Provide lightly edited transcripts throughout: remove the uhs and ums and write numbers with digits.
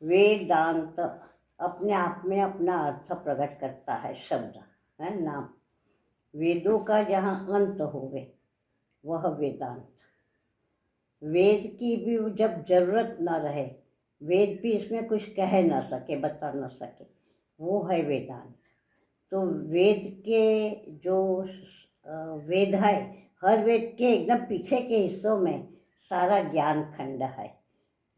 वेदांत अपने आप में अपना अर्थ प्रकट करता है, शब्द है नाम। वेदों का जहाँ अंत होवे वह वेदांत। वेद की भी जब जरूरत न रहे, वेद भी इसमें कुछ कह न सके, बता न सके, वो है वेदांत। तो वेद के जो वेद है, हर वेद के एकदम पीछे के हिस्सों में सारा ज्ञान खंड है,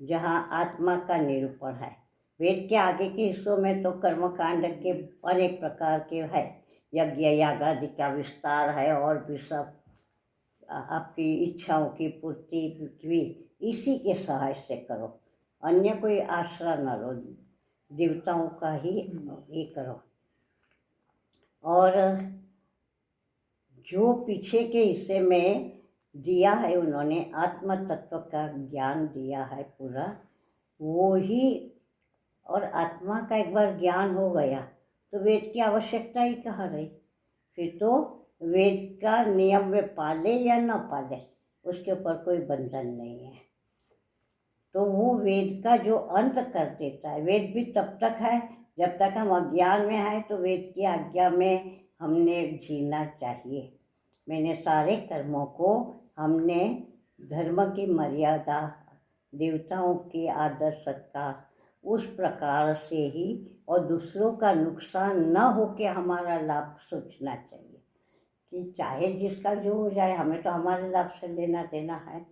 जहाँ आत्मा का निरूपण है। वेद के आगे के हिस्सों में तो कर्मकांड के अनेक प्रकार के है, यज्ञ यागादि का विस्तार है, और भी सब आपकी इच्छाओं की पूर्ति भी इसी के सहाय से करो, अन्य कोई आश्रय न लो, देवताओं का ही ये करो। और जो पीछे के हिस्से में दिया है उन्होंने, आत्म तत्व का ज्ञान दिया है पूरा, वो ही। और आत्मा का एक बार ज्ञान हो गया तो वेद की आवश्यकता ही कहाँ रही। फिर तो वेद का नियम वे पाले या न पाले, उसके ऊपर कोई बंधन नहीं है। तो वो वेद का जो अंत कर देता है, वेद भी तब तक है जब तक हम अज्ञान में हैं, तो वेद की आज्ञा में हमने जीना चाहिए। मैंने सारे कर्मों को हमने धर्म की मर्यादा, देवताओं के आदर सत्कार, उस प्रकार से ही, और दूसरों का नुकसान न हो के हमारा लाभ सोचना चाहिए कि चाहे जिसका जो हो जाए, हमें तो हमारे लाभ से लेना देना है,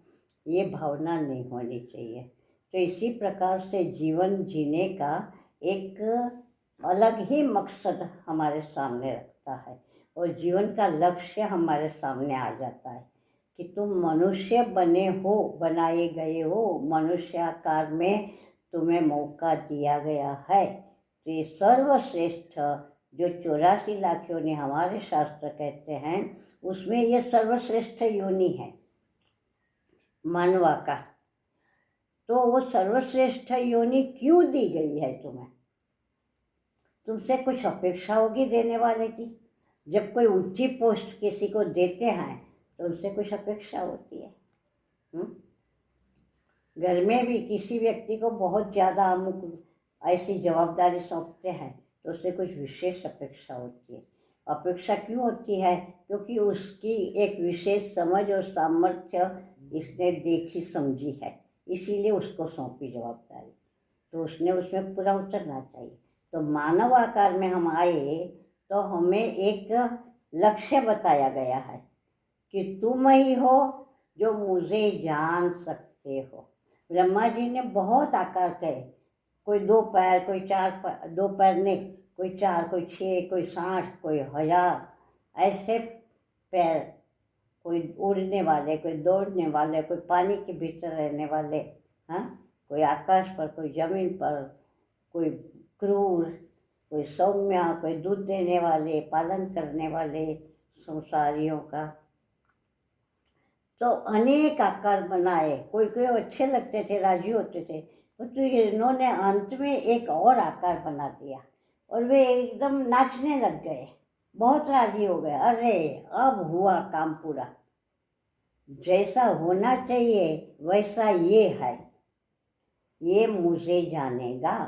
ये भावना नहीं होनी चाहिए। तो इसी प्रकार से जीवन जीने का एक अलग ही मकसद हमारे सामने रखता है, और जीवन का लक्ष्य हमारे सामने आ जाता है कि तुम मनुष्य बने हो, बनाए गए हो, मनुष्य आकार में तुम्हें मौका दिया गया है। तो ये सर्वश्रेष्ठ जो 84 लाख योनि हमारे शास्त्र कहते हैं, उसमें ये सर्वश्रेष्ठ योनि है मानवा का। तो वो सर्वश्रेष्ठ योनि क्यों दी गई है तुम्हें? तुमसे कुछ अपेक्षा होगी देने वाले की। जब कोई ऊंची पोस्ट किसी को देते हैं तो उनसे कुछ अपेक्षा होती है। घर में भी किसी व्यक्ति को बहुत ज़्यादा अमुक ऐसी जवाबदारी सौंपते हैं तो उससे कुछ विशेष अपेक्षा होती है। अपेक्षा क्यों होती है? क्योंकि उसकी एक विशेष समझ और सामर्थ्य इसने देखी समझी है, इसीलिए उसको सौंपी जवाबदारी, तो उसने उसमें पूरा उतरना चाहिए। तो मानव आकार में हम आए तो हमें एक लक्ष्य बताया गया है कि तुम ही हो जो मुझे जान सकते हो। ब्रह्मा जी ने बहुत आकार कहे, कोई 2 पैर, कोई 4 पैर, 2 पैर नहीं, कोई 4, कोई 6, कोई 60, कोई 1000 ऐसे पैर, कोई उड़ने वाले, कोई दौड़ने वाले, कोई पानी के भीतर रहने वाले, हाँ, कोई आकाश पर, कोई जमीन पर, कोई क्रूर, कोई सौम्य, कोई दूध देने वाले, पालन करने वाले संसारियों का। तो अनेक आकार बनाए, कोई कोई अच्छे लगते थे, राजी होते थे, तो इन्होंने अंत में एक और आकार बना दिया और वे एकदम नाचने लग गए, बहुत राजी हो गए। अरे अब हुआ काम पूरा, जैसा होना चाहिए वैसा ये है, ये मुझे जानेगा,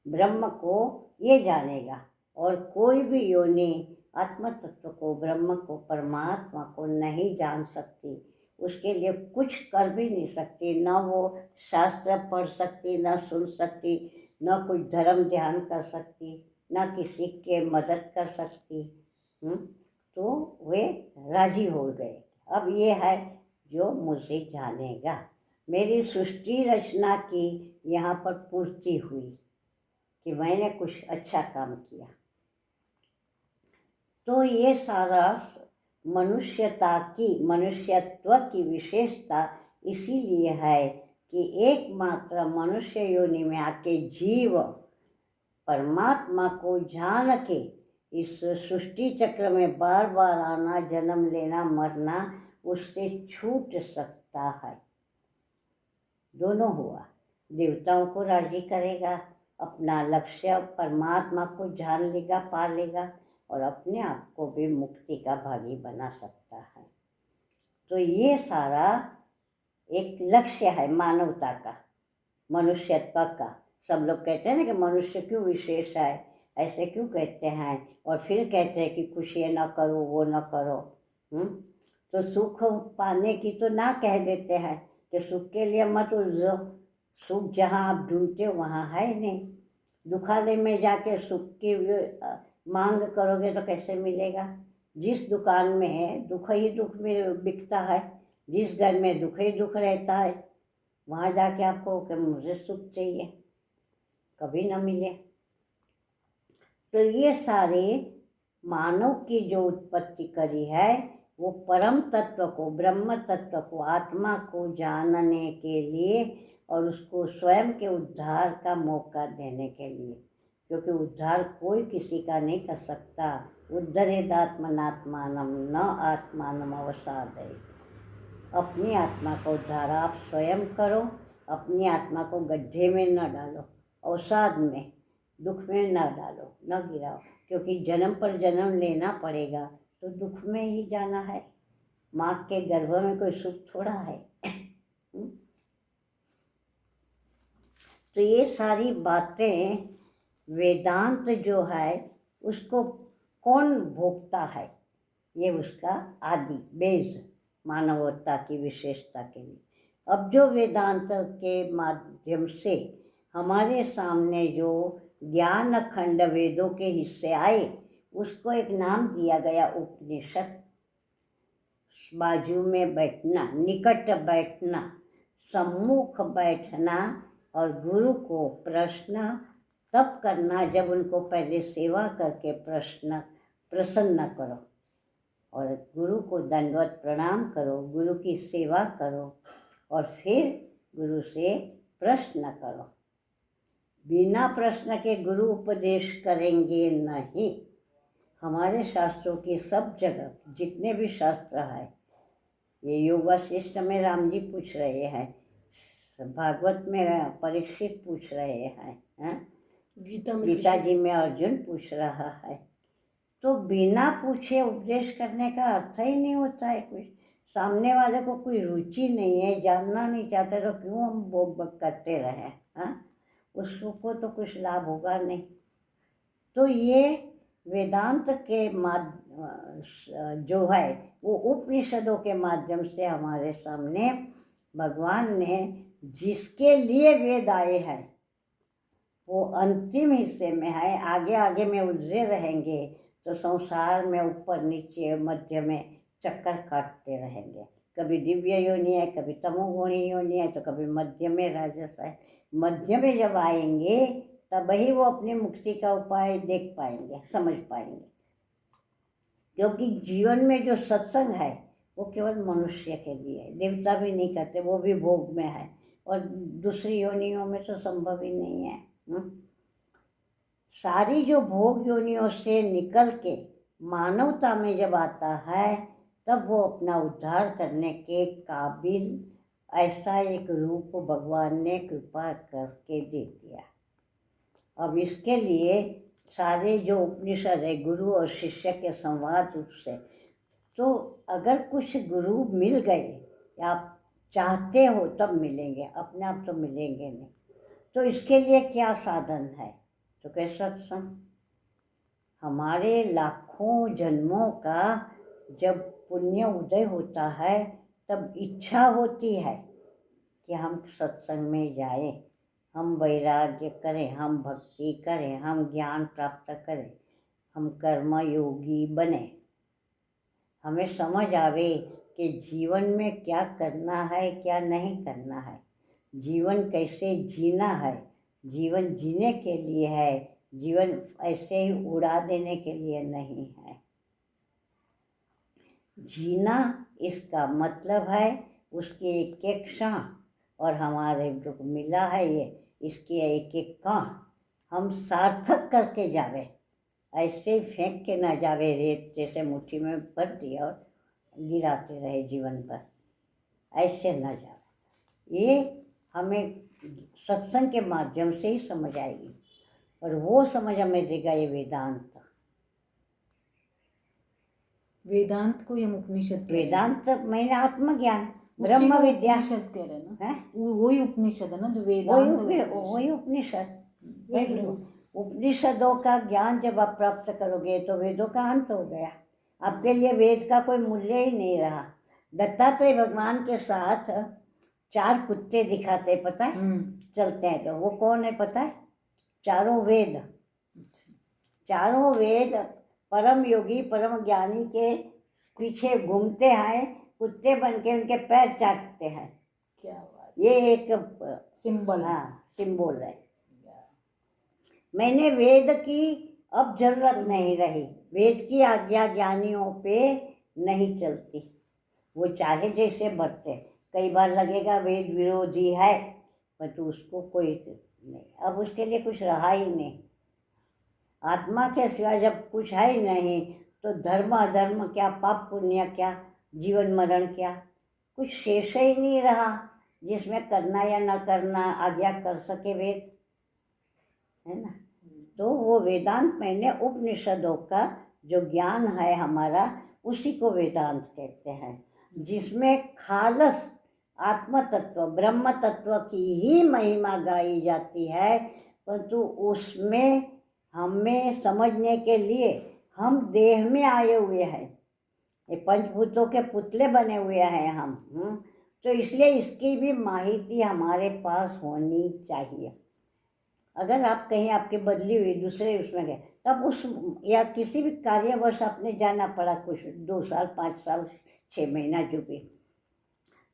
ब्रह्म को ये जानेगा। और कोई भी योनि आत्म तत्व को, ब्रह्म को, परमात्मा को नहीं जान सकती, उसके लिए कुछ कर भी नहीं सकती, न वो शास्त्र पढ़ सकती, न सुन सकती, न कुछ धर्म ध्यान कर सकती, न किसी के मदद कर सकती। तो वे राजी हो गए, अब ये है जो मुझे जानेगा। मेरी सृष्टि रचना की यहाँ पर पूर्ति हुई कि मैंने कुछ अच्छा काम किया। तो ये सारा मनुष्यता की, मनुष्यत्व की विशेषता इसीलिए है कि एकमात्र मनुष्य योनि में आके जीव परमात्मा को जान के इस सृष्टि चक्र में बार बार आना, जन्म लेना, मरना, उससे छूट सकता है। दोनों हुआ, देवताओं को राजी करेगा, अपना लक्ष्य परमात्मा को जान लेगा, पा लेगा, और अपने आप को भी मुक्ति का भागी बना सकता है। तो ये सारा एक लक्ष्य है मानवता का, मनुष्यत्व का, सब लोग कहते हैं ना कि मनुष्य क्यों विशेष है, ऐसे क्यों कहते हैं, और फिर कहते हैं कि कुछ ये ना करो वो ना करो। तो सुख पाने की तो ना कह देते हैं कि सुख के लिए मत उलझो, सुख जहाँ आप ढूंढते हो वहाँ है ही नहीं। दुखालय में जाके सुख की मांग करोगे तो कैसे मिलेगा? जिस दुकान में है दुख ही दुख में बिकता है, जिस घर में दुख ही दुख रहता है, वहाँ जाके आपको कि मुझे सुख चाहिए, कभी ना मिले। तो ये सारे मानव की जो उत्पत्ति करी है वो परम तत्व को, ब्रह्म तत्व को, आत्मा को जानने के लिए और उसको स्वयं के उद्धार का मौका देने के लिए, क्योंकि उद्धार कोई किसी का नहीं कर सकता। उद्धरेदात्मनात्मानम न आत्मानम अवसादय। अपनी आत्मा का उद्धार आप स्वयं करो, अपनी आत्मा को गड्ढे में न डालो, अवसाद में, दुख में न डालो, न गिराओ, क्योंकि जन्म पर जन्म लेना पड़ेगा तो दुख में ही जाना है। माँ के गर्भ में कोई सुख थोड़ा है। तो ये सारी बातें वेदांत जो है उसको कौन भोगता है, ये उसका आदि बेज मानवता की विशेषता के लिए। अब जो वेदांत के माध्यम से हमारे सामने जो ज्ञान खंड वेदों के हिस्से आए उसको एक नाम दिया गया उपनिषद। बाजू में बैठना, निकट बैठना, सम्मुख बैठना और गुरु को प्रश्न तब करना जब उनको पहले सेवा करके प्रसन्न करो, और गुरु को दंडवत प्रणाम करो, गुरु की सेवा करो और फिर गुरु से प्रश्न करो। बिना प्रश्न के गुरु उपदेश करेंगे नहीं। हमारे शास्त्रों की सब जगह जितने भी शास्त्र है, ये योग वशिष्ठ में राम जी पूछ रहे हैं, भागवत में परीक्षित पूछ रहे हैं, गीता जी में अर्जुन पूछ रहा है। तो बिना पूछे उपदेश करने का अर्थ ही नहीं होता है। कुछ सामने वाले को कोई रुचि नहीं है, जानना नहीं चाहते, तो क्यों हम भोग करते रहें? उसको तो कुछ लाभ होगा नहीं। तो ये वेदांत के जो है वो उपनिषदों के माध्यम से हमारे सामने भगवान ने जिसके लिए वेद आए हैं वो अंतिम हिस्से में है। आगे आगे में उलझे रहेंगे तो संसार में ऊपर नीचे मध्य में चक्कर काटते रहेंगे। कभी दिव्य योनि है, कभी तमोगुणी योनि है, तो कभी मध्य में राजस है। मध्य में जब आएंगे तब ही वो अपनी मुक्ति का उपाय देख पाएंगे, समझ पाएंगे। क्योंकि जीवन में जो सत्संग है वो केवल मनुष्य के लिए है, देवता भी नहीं करते, वो भी भोग में है, और दूसरी योनियों में तो संभव ही नहीं है। सारी जो भोग योनियों से निकल के मानवता में जब आता है तब वो अपना उद्धार करने के काबिल ऐसा एक रूप भगवान ने कृपा करके दे दिया। अब इसके लिए सारे जो उपनिषद है गुरु और शिष्य के संवाद रूप से, तो अगर कुछ गुरु मिल गए या आप चाहते हो तब मिलेंगे, अपने आप तो मिलेंगे नहीं। तो इसके लिए क्या साधन है? तो क्या सत्संग। हमारे लाखों जन्मों का जब पुण्य उदय होता है तब इच्छा होती है कि हम सत्संग में जाएं, हम वैराग्य करें, हम भक्ति करें, हम ज्ञान प्राप्त करें, हम कर्म योगी बने, हमें समझ आवे कि जीवन में क्या करना है क्या नहीं करना है, जीवन कैसे जीना है, जीवन जीने के लिए है, जीवन ऐसे ही उड़ा देने के लिए नहीं है। जीना इसका मतलब है उसके एक एक क्षण, और हमारे जो मिला है ये इसके एक एक कण हम सार्थक करके जावे, ऐसे फेंक के ना जावे रेत जैसे मुट्ठी में भर दिया और गिराते रहे जीवन पर, ऐसे ना जावे। ये हमें सत्संग के माध्यम से ही समझ आएगी, और वो समझ हमें देगा ये वेदांत। वेदांत को हम उपनिषद वेदांत मैंने आत्मज्ञान, ब्रह्म विद्या उपनिषद कह रहे हैं ना, है, वही उपनिषद है ना जो वेदांत वही उपनिषद। उपनिषदों का ज्ञान जब आप प्राप्त करोगे तो वेदों का अंत हो गया, आपके लिए वेद का कोई मूल्य ही नहीं रहा। दत्तात्रेय भगवान के साथ 4 कुत्ते दिखाते, पता है, चलते हैं, तो वो कौन है पता है? चारों वेद। चारों वेद परम योगी परम ज्ञानी के पीछे घूमते हैं, कुत्ते बन के उनके पैर चाटते हैं। क्या बात, ये एक सिंबल, हाँ सिंबल है। मैंने वेद की अब जरूरत नहीं रही, वेद की आज्ञा ज्ञानियों पे नहीं चलती, वो चाहे जैसे बरते। कई बार लगेगा वेद विरोधी है, पर तो उसको कोई नहीं, अब उसके लिए कुछ रहा ही नहीं। आत्मा के सिवा जब कुछ है ही नहीं तो धर्म अधर्म क्या, पाप पुण्य क्या, जीवन मरण क्या, कुछ शेष ही नहीं रहा जिसमें करना या न करना आज्ञा कर सके वेद, है ना। तो वो वेदांत, मैंने उपनिषदों का जो ज्ञान है हमारा, उसी को वेदांत कहते हैं, जिसमें खालस आत्म तत्व ब्रह्म तत्व की ही महिमा गाई जाती है। परंतु उसमें हमें समझने के लिए हम देह में आए हुए हैं, ये पंचभूतों के पुतले बने हुए हैं हम, तो इसलिए इसकी भी माहिती हमारे पास होनी चाहिए। अगर आप कहीं आपकी बदली हुई दूसरे उसमें गए, तब उस या किसी भी कार्यवश आपने जाना पड़ा, कुछ 2 साल 5 साल 6 महीना जो भी,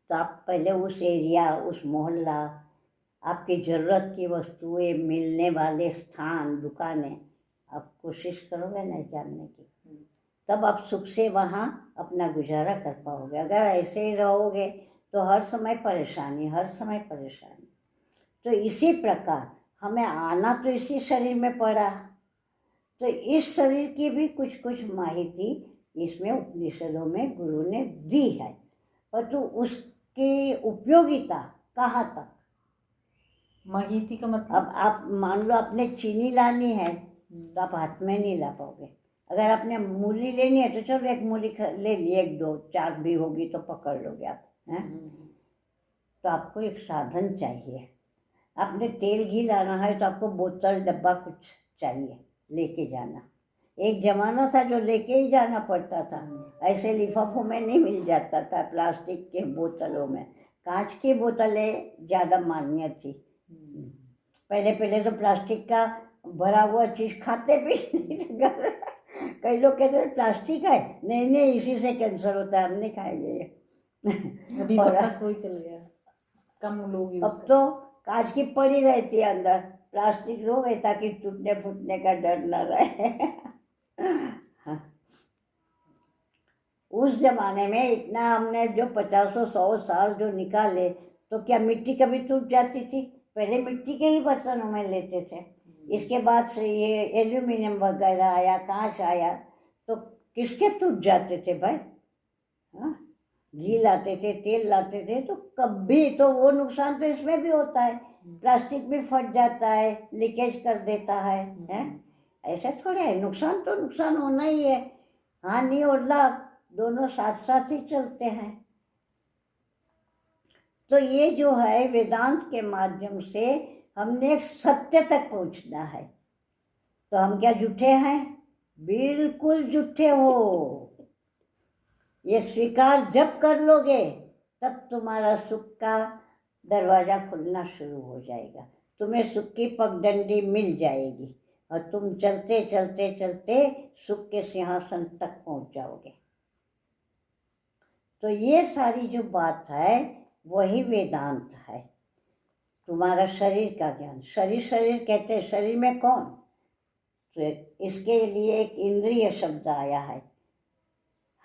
तो आप पहले उस एरिया, उस मोहल्ला, आपकी ज़रूरत की वस्तुएं मिलने वाले स्थान, दुकानें, आप कोशिश करोगे ना जानने की, तब आप सुख से वहाँ अपना गुजारा कर पाओगे। अगर ऐसे ही रहोगे तो हर समय परेशानी, हर समय परेशानी। तो इसी प्रकार हमें आना तो इसी शरीर में पड़ा, तो इस शरीर की भी कुछ कुछ माहिती इसमें उपनिषदों में गुरु ने दी है, परंतु उसकी उपयोगिता कहाँ तक, माहिती का मतलब, अब आप मान लो आपने चीनी लानी है तो आप हाथ में नहीं ला पाओगे। अगर आपने मूली लेनी है तो चलो एक मूली ले ली, 1 2 4 भी होगी तो पकड़ लोगे आप, हैं। तो आपको एक साधन चाहिए। आपने तेल घी लाना है तो आपको बोतल डब्बा कुछ चाहिए लेके जाना। एक जमाना था जो लेके ही जाना पड़ता था, ऐसे लिफाफों में नहीं मिल जाता था, प्लास्टिक के बोतलों में। कांच की बोतलें ज़्यादा मान्य थी। पहले तो प्लास्टिक का भरा हुआ चीज़ खाते भी नहीं थे। कई लोग कहते थे प्लास्टिक है, नहीं इसी से कैंसर होता है, हम नहीं खाएंगे। अभी वापस वही चल गया, कम लोग यूज अब तो कांच की पड़ी रहती है, अंदर प्लास्टिक हो गई ताकि टूटने फूटने का डर न रहे। उस जमाने में इतना हमने जो 50-100 साल जो निकाले, तो क्या मिट्टी कभी टूट जाती थी? पहले मिट्टी के ही बर्तनों में लेते थे। इसके बाद से ये एल्यूमिनियम वगैरह आया, कांच आया, तो किसके टूट जाते थे भाई? हाँ, घी लाते थे, तेल लाते थे, तो कभी तो वो नुकसान तो इसमें भी होता है, प्लास्टिक भी फट जाता है, लीकेज कर देता है, हैं? ऐसा थोड़ा है, नुकसान तो नुकसान होना ही है, हानि और लाभ दोनों साथ साथ ही चलते हैं। तो ये जो है वेदांत के माध्यम से हमने सत्य तक पहुंचना है। तो हम क्या झूठे हैं? बिल्कुल झूठे हो। ये स्वीकार जब कर लोगे तब तुम्हारा सुख का दरवाज़ा खुलना शुरू हो जाएगा, तुम्हें सुख की पगडंडी मिल जाएगी और तुम चलते चलते चलते सुख के सिंहासन तक पहुंच जाओगे। तो ये सारी जो बात है वही वेदांत है। तुम्हारा शरीर का ज्ञान, शरीर कहते हैं, शरीर में कौन? तो इसके लिए एक इंद्रिय शब्द आया है,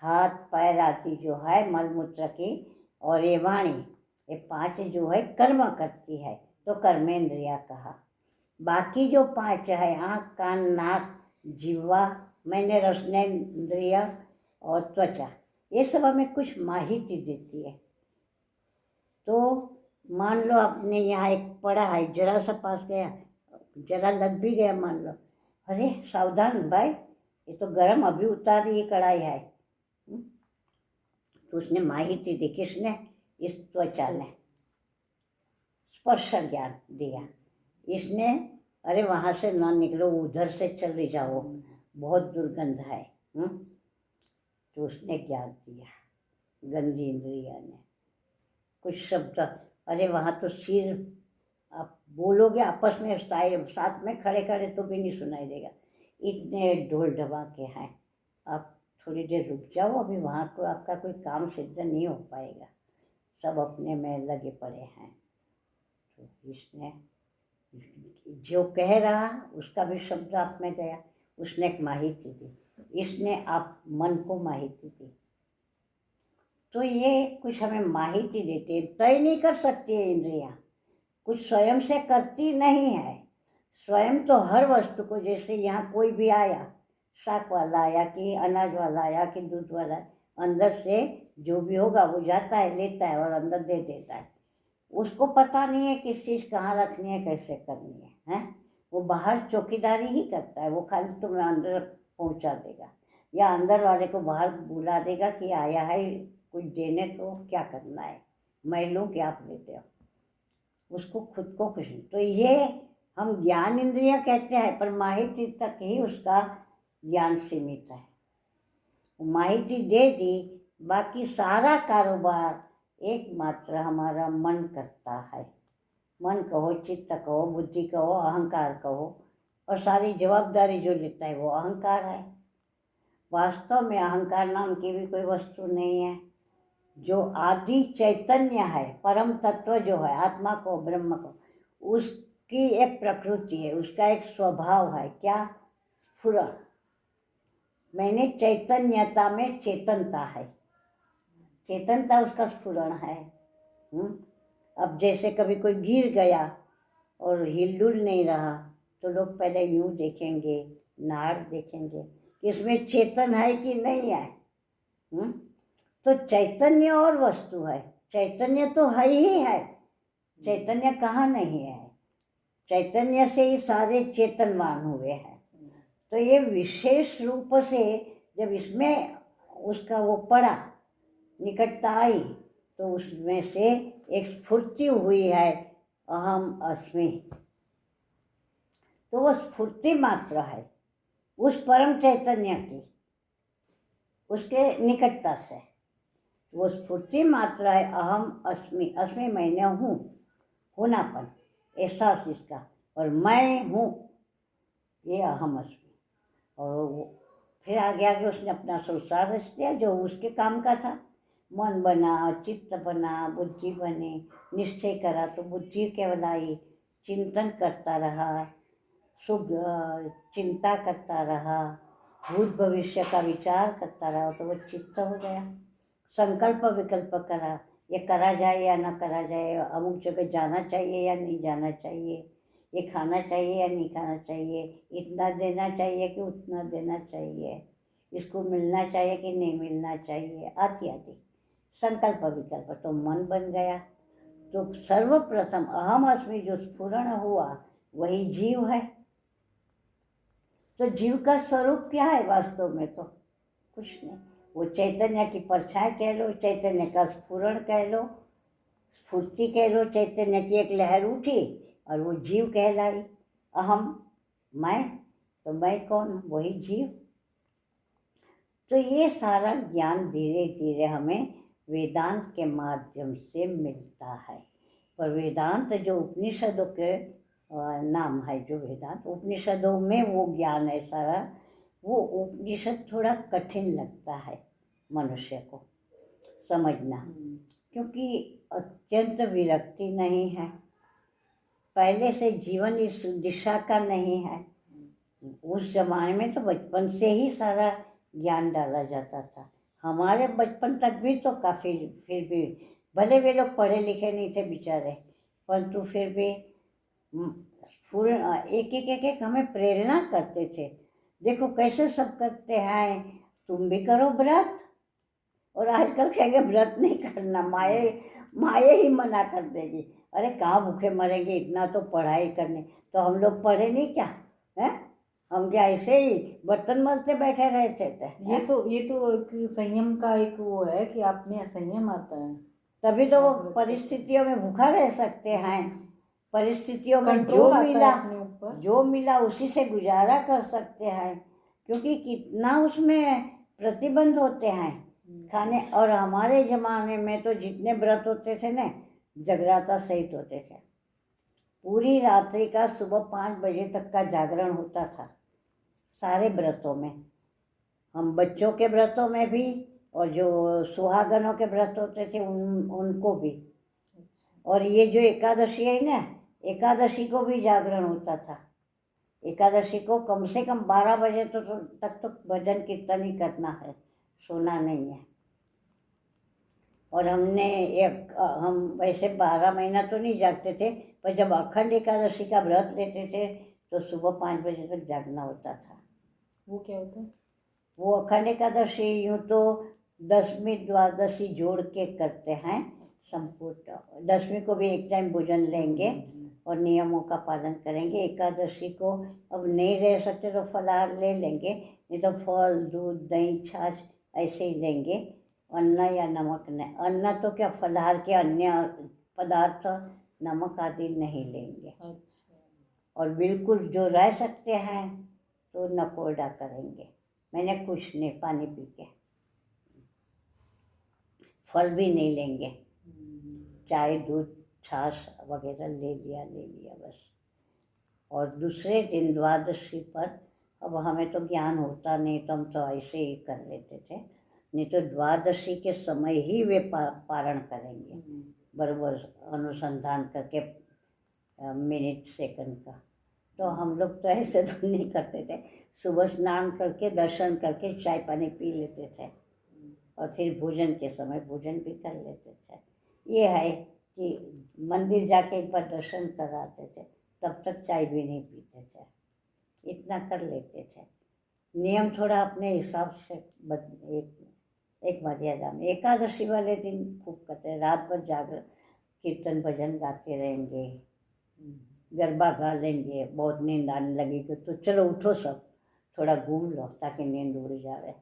हाथ पैर आदि जो है मलमूत्र की, और ये वाणी, ये 5 जो है कर्म करती है, तो कर्मेंद्रिया कहा। बाकी जो 5 है, आँख कान नाक जिह्वा, मैंने रसनेंद्रिय और त्वचा, ये सब हमें कुछ माहिती देती है। तो मान लो आपने यहाँ एक पड़ा है, जरा सा पास गया, जरा लग भी गया, मान लो, अरे सावधान भाई, ये तो गरम अभी उतारी ये कढ़ाई है। तो उसने माहिती दी, किसने? इस त्वचा ने स्पर्श ज्ञान दिया। इसने अरे वहाँ से ना निकलो, उधर से चले जाओ, बहुत दुर्गंध है। तो उसने ज्ञान दिया, गंदी इंद्रिया ने। कुछ शब्द, अरे वहाँ तो सिर, आप बोलोगे आपस में साथ में खड़े खड़े तो भी नहीं सुनाई देगा, इतने ढोल ढमाके हैं। आप थोड़ी देर रुक जाओ, अभी वहाँ को आपका कोई काम सिद्ध नहीं हो पाएगा, सब अपने में लगे पड़े हैं। तो इसने जो कह रहा उसका भी शब्द आप में गया, उसने एक माहिती दी, इसने आप मन को माहिती दी। तो ये कुछ हमें माहिती देते हैं, तय नहीं कर सकती है इंद्रियां, कुछ स्वयं से करती नहीं है। स्वयं तो हर वस्तु को, जैसे यहाँ कोई भी आया, साग वाला आया कि अनाज वाला आया कि दूध वाला, अंदर से जो भी होगा वो जाता है, लेता है और अंदर दे देता है। उसको पता नहीं है किस चीज़ कहाँ रखनी है, कैसे करनी है, हैं? वो बाहर चौकीदारी ही करता है, वो खाली तुम्हें अंदर पहुँचा देगा या अंदर वाले को बाहर बुला देगा कि आया है कुछ देने, तो क्या करना है, मैं लूँ कि आप लेते हो, उसको खुद को कुछ नहीं। तो ये हम ज्ञान इंद्रिया कहते हैं, पर माहिती तक ही उसका ज्ञान सीमित है। माहिती दे दी, बाकी सारा कारोबार एकमात्र हमारा मन करता है। मन कहो, चित्त कहो, बुद्धि कहो, अहंकार कहो, और सारी जवाबदारी जो लेता है वो अहंकार है। वास्तव में अहंकार नाम की भी कोई वस्तु नहीं है। जो आदि चैतन्य है, परम तत्व जो है, आत्मा को, ब्रह्म को, उसकी एक प्रकृति है, उसका एक स्वभाव है, क्या? स्फुरण। मैंने चैतन्यता में चेतनता है, चेतनता उसका स्फुरण है। अब जैसे कभी कोई गिर गया और हिलडुल नहीं रहा, तो लोग पहले यूँ देखेंगे, नाड़ देखेंगे कि इसमें चेतन है कि नहीं है। तो चैतन्य और वस्तु है, चैतन्य तो है ही है, चैतन्य कहाँ नहीं है, चैतन्य से ही सारे चेतनवान हुए हैं। तो ये विशेष रूप से जब इसमें उसका वो पड़ा, निकटता आई, तो उसमें से एक स्फूर्ति हुई है, अहम अस्मि। तो वो स्फूर्ति मात्र है उस परम चैतन्य की, उसके निकटता से वो स्फूर्ति मात्र है, अहम अस्मि। अस्मि मैंने हूँ, होनापन, एहसास इसका, और मैं हूँ, ये अहम अस्मि। और वो फिर आगे आगे उसने अपना संसार रच दिया जो उसके काम का था। मन बना, चित्त बना, बुद्धि बने, निश्चय करा तो बुद्धि केवल आई, चिंतन करता रहा, शुभ चिंता करता रहा, भूत भविष्य का विचार करता रहा, तो वो चित्त हो गया। संकल्प विकल्प करा, ये करा जाए या ना करा जाए, अमुक जगह जाना चाहिए या नहीं जाना चाहिए, ये खाना चाहिए या नहीं खाना चाहिए, इतना देना चाहिए कि उतना देना चाहिए, इसको मिलना चाहिए कि नहीं मिलना चाहिए, आदि आदि संकल्प विकल्प। तो मन बन गया। तो सर्वप्रथम अहम अस्मि जो स्फुरण हुआ वही जीव है। तो जीव का स्वरूप क्या है वास्तव में? तो कुछ नहीं, वो चैतन्य की परछाई कह लो, चैतन्य का स्फुरण कह लो, स्फूर्ति कह लो, चैतन्य की एक लहर उठी और वो जीव कहलाई। अहम मैं, तो मैं कौन? वही जीव। तो ये सारा ज्ञान धीरे धीरे हमें वेदांत के माध्यम से मिलता है। पर वेदांत जो उपनिषदों के नाम है, जो वेदांत उपनिषदों में वो ज्ञान है सारा, वो उपनिषद थोड़ा कठिन लगता है मनुष्य को समझना, क्योंकि अत्यंत विरक्ति नहीं है, पहले से जीवन इस दिशा का नहीं है। उस जमाने में तो बचपन से ही सारा ज्ञान डाला जाता था। हमारे बचपन तक भी तो काफ़ी, फिर भी भले वे लोग पढ़े लिखे नहीं थे बेचारे, परंतु फिर भी एक एक हमें प्रेरणा करते थे। देखो कैसे सब करते हैं, तुम भी करो व्रत। और आजकल कहेंगे व्रत नहीं करना, माए ही मना कर देगी। अरे कहाँ भूखे मरेंगे, इतना तो पढ़ाई करने। तो हम लोग पढ़े नहीं क्या? हैं? हम क्या ऐसे ही बर्तन मलते बैठे रहते थे? ये तो एक संयम का एक वो है कि आप में असंयम आता है। तभी तो वो परिस्थितियों में भूखा रह सकते हैं। परिस्थितियों में कंट्रोल आता है अपने ऊपर। जो मिला उसी से गुजारा कर सकते हैं, क्योंकि कितना उसमें प्रतिबंध होते हैं खाने। और हमारे ज़माने में तो जितने व्रत होते थे ना, जगराता सहित होते थे। पूरी रात्रि का सुबह 5 बजे तक का जागरण होता था सारे व्रतों में। हम बच्चों के व्रतों में भी, और जो सुहागनों के व्रत होते थे उनको भी। और ये जो एकादशी है ना, एकादशी को भी जागरण होता था। एकादशी को कम से कम 12 बजे तक तो भजन कीर्तन ही करना है, सोना नहीं है। और हम वैसे 12 महीना तो नहीं जागते थे, पर जब अखंड एकादशी का व्रत लेते थे तो सुबह 5 बजे तक जागना होता था। वो क्या होता है? वो अखंड एकादशी यूँ तो 10वीं द्वादशी जोड़ के करते हैं संपूर्ण। 10वीं को भी एक टाइम भोजन लेंगे और नियमों का पालन करेंगे। एकादशी को अब नहीं रह सकते तो फलाहार ले लेंगे, नहीं तो फल, दूध, दही, छाछ ऐसे ही लेंगे। अन्न या नमक नहीं, अन्न तो क्या, फलाहार के अन्य पदार्थ नमक आदि नहीं लेंगे। अच्छा। और बिल्कुल जो रह सकते हैं तो नकोड़ा करेंगे। मैंने कुछ नहीं, पानी पी के, फल भी नहीं लेंगे, चाय, दूध, छाछ वगैरह ले लिया बस। और दूसरे दिन द्वादशी पर, अब हमें तो ज्ञान होता नहीं तो हम तो ऐसे ही कर लेते थे, नहीं तो द्वादशी के समय ही वे पारण करेंगे, बराबर अनुसंधान करके मिनट सेकंड का। तो हम लोग तो ऐसे तो नहीं करते थे। सुबह स्नान करके दर्शन करके चाय पानी पी लेते थे और फिर भोजन के समय भोजन भी कर लेते थे। ये है कि मंदिर जाके एक बार दर्शन कर आते थे, तब तक चाय भी नहीं पीते थे, इतना कर लेते थे। नियम थोड़ा अपने हिसाब से एक मर्यादा में। एकादशी वाले दिन खूब करते हैं, रात भर जाकर कीर्तन भजन गाते रहेंगे, गरबा गा लेंगे। बहुत नींद आने लगेगी तो चलो उठो सब, थोड़ा घूम लो ताकि नींद उड़ जाए।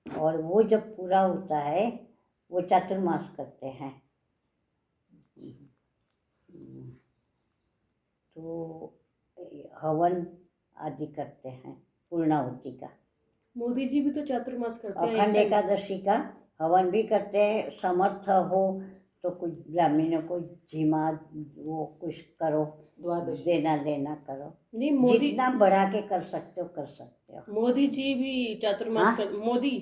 और वो जब पूरा होता है वो चातुर्मास करते हैं। तो हवन आदि करते हैं पूर्णाहुति का। मोदी जी भी तो चातुर्मास करते हैं। अखंड एकादशी का हवन भी करते हैं। समर्थ हो तो कुछ ब्राह्मणों को झिमा वो कुछ करो, देना लेना करो। नहीं, मोदी जितना बढ़ा के कर सकते हो कर सकते हो। मोदी जी भी चातुर्मास मोदी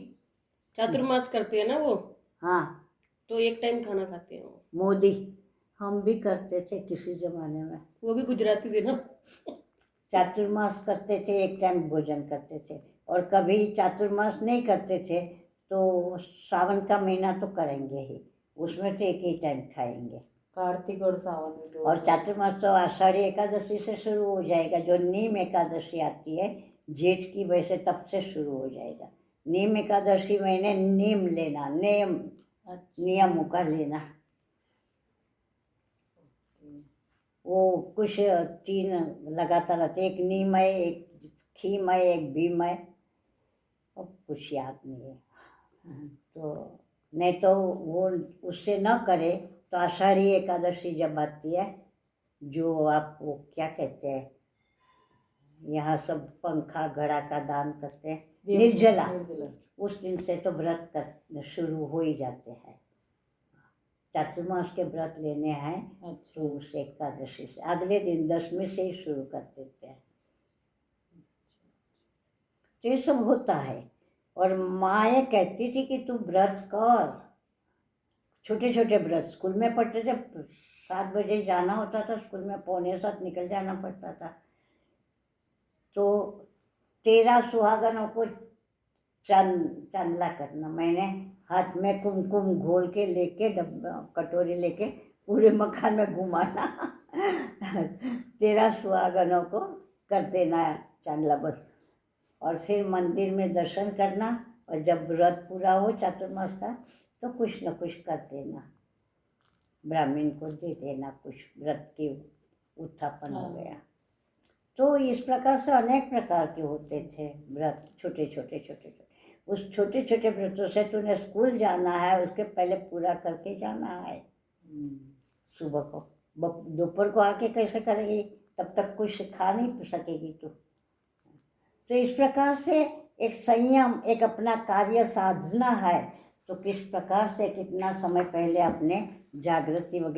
चातुर्मास करते हैं ना वो। हाँ, तो एक टाइम खाना खाते हैं वो। मोदी हम भी करते थे किसी जमाने में। वो भी गुजराती थे ना। चातुर्मास करते थे, एक टाइम भोजन करते थे। और कभी चातुर्मास नहीं करते थे तो सावन का महीना तो करेंगे ही, उसमें तो एक ही टाइम खाएंगे। कार्तिक और सावन में दो। और चातुर्मास तो आषाढ़ी एकादशी से शुरू हो जाएगा। जो नीम एकादशी आती है जेठ की, वैसे तब से शुरू हो जाएगा। नीम एकादशी महीने नीम लेना, नियमों का लेना। वो कुछ 3 लगातार आते, एक नीम है, एक खीम है, एक भीम है, अब कुछ याद नहीं है। तो नहीं तो वो उससे न करे तो आषाढ़ी एकादशी जब आती है, जो आप वो क्या कहते हैं, यहाँ सब पंखा घड़ा का दान करते हैं, निर्जला, उस दिन से तो व्रत कर शुरू हो ही जाते हैं। चातुर्मास के व्रत लेने हैं। अच्छा। तो उस एकादशी से अगले दिन 10वीं से ही शुरू कर देते हैं। तो ये सब होता है। और माँ ये कहती थी कि तू व्रत कर, छोटे छोटे व्रत। स्कूल में पढ़ते थे, 7 बजे जाना होता था स्कूल में, 6:45 निकल जाना पड़ता था। तो 13 सुहागनों को चांदला करना। मैंने हाथ में कुमकुम घोल के लेके कटोरी लेके पूरे मकान में घुमाना 13 सुहागनों को कर देना चांदला बस। और फिर मंदिर में दर्शन करना, और जब व्रत पूरा हो चातुर्मास का तो कुछ न कुछ कर देना, ब्राह्मण को दे देना कुछ, व्रत के उत्थापन हो गया। तो इस प्रकार से अनेक प्रकार के होते थे व्रत, छोटे छोटे छोटे छोटे। उस छोटे छोटे व्रतों से तूने स्कूल जाना है, उसके पहले पूरा करके जाना है। सुबह को दोपहर को आके कैसे करेगी, तब तक कुछ खा नहीं सकेगी तू। तो इस प्रकार से एक संयम, एक अपना कार्य साधना है, तो किस प्रकार से कितना समय पहले अपने जागृति वगैरह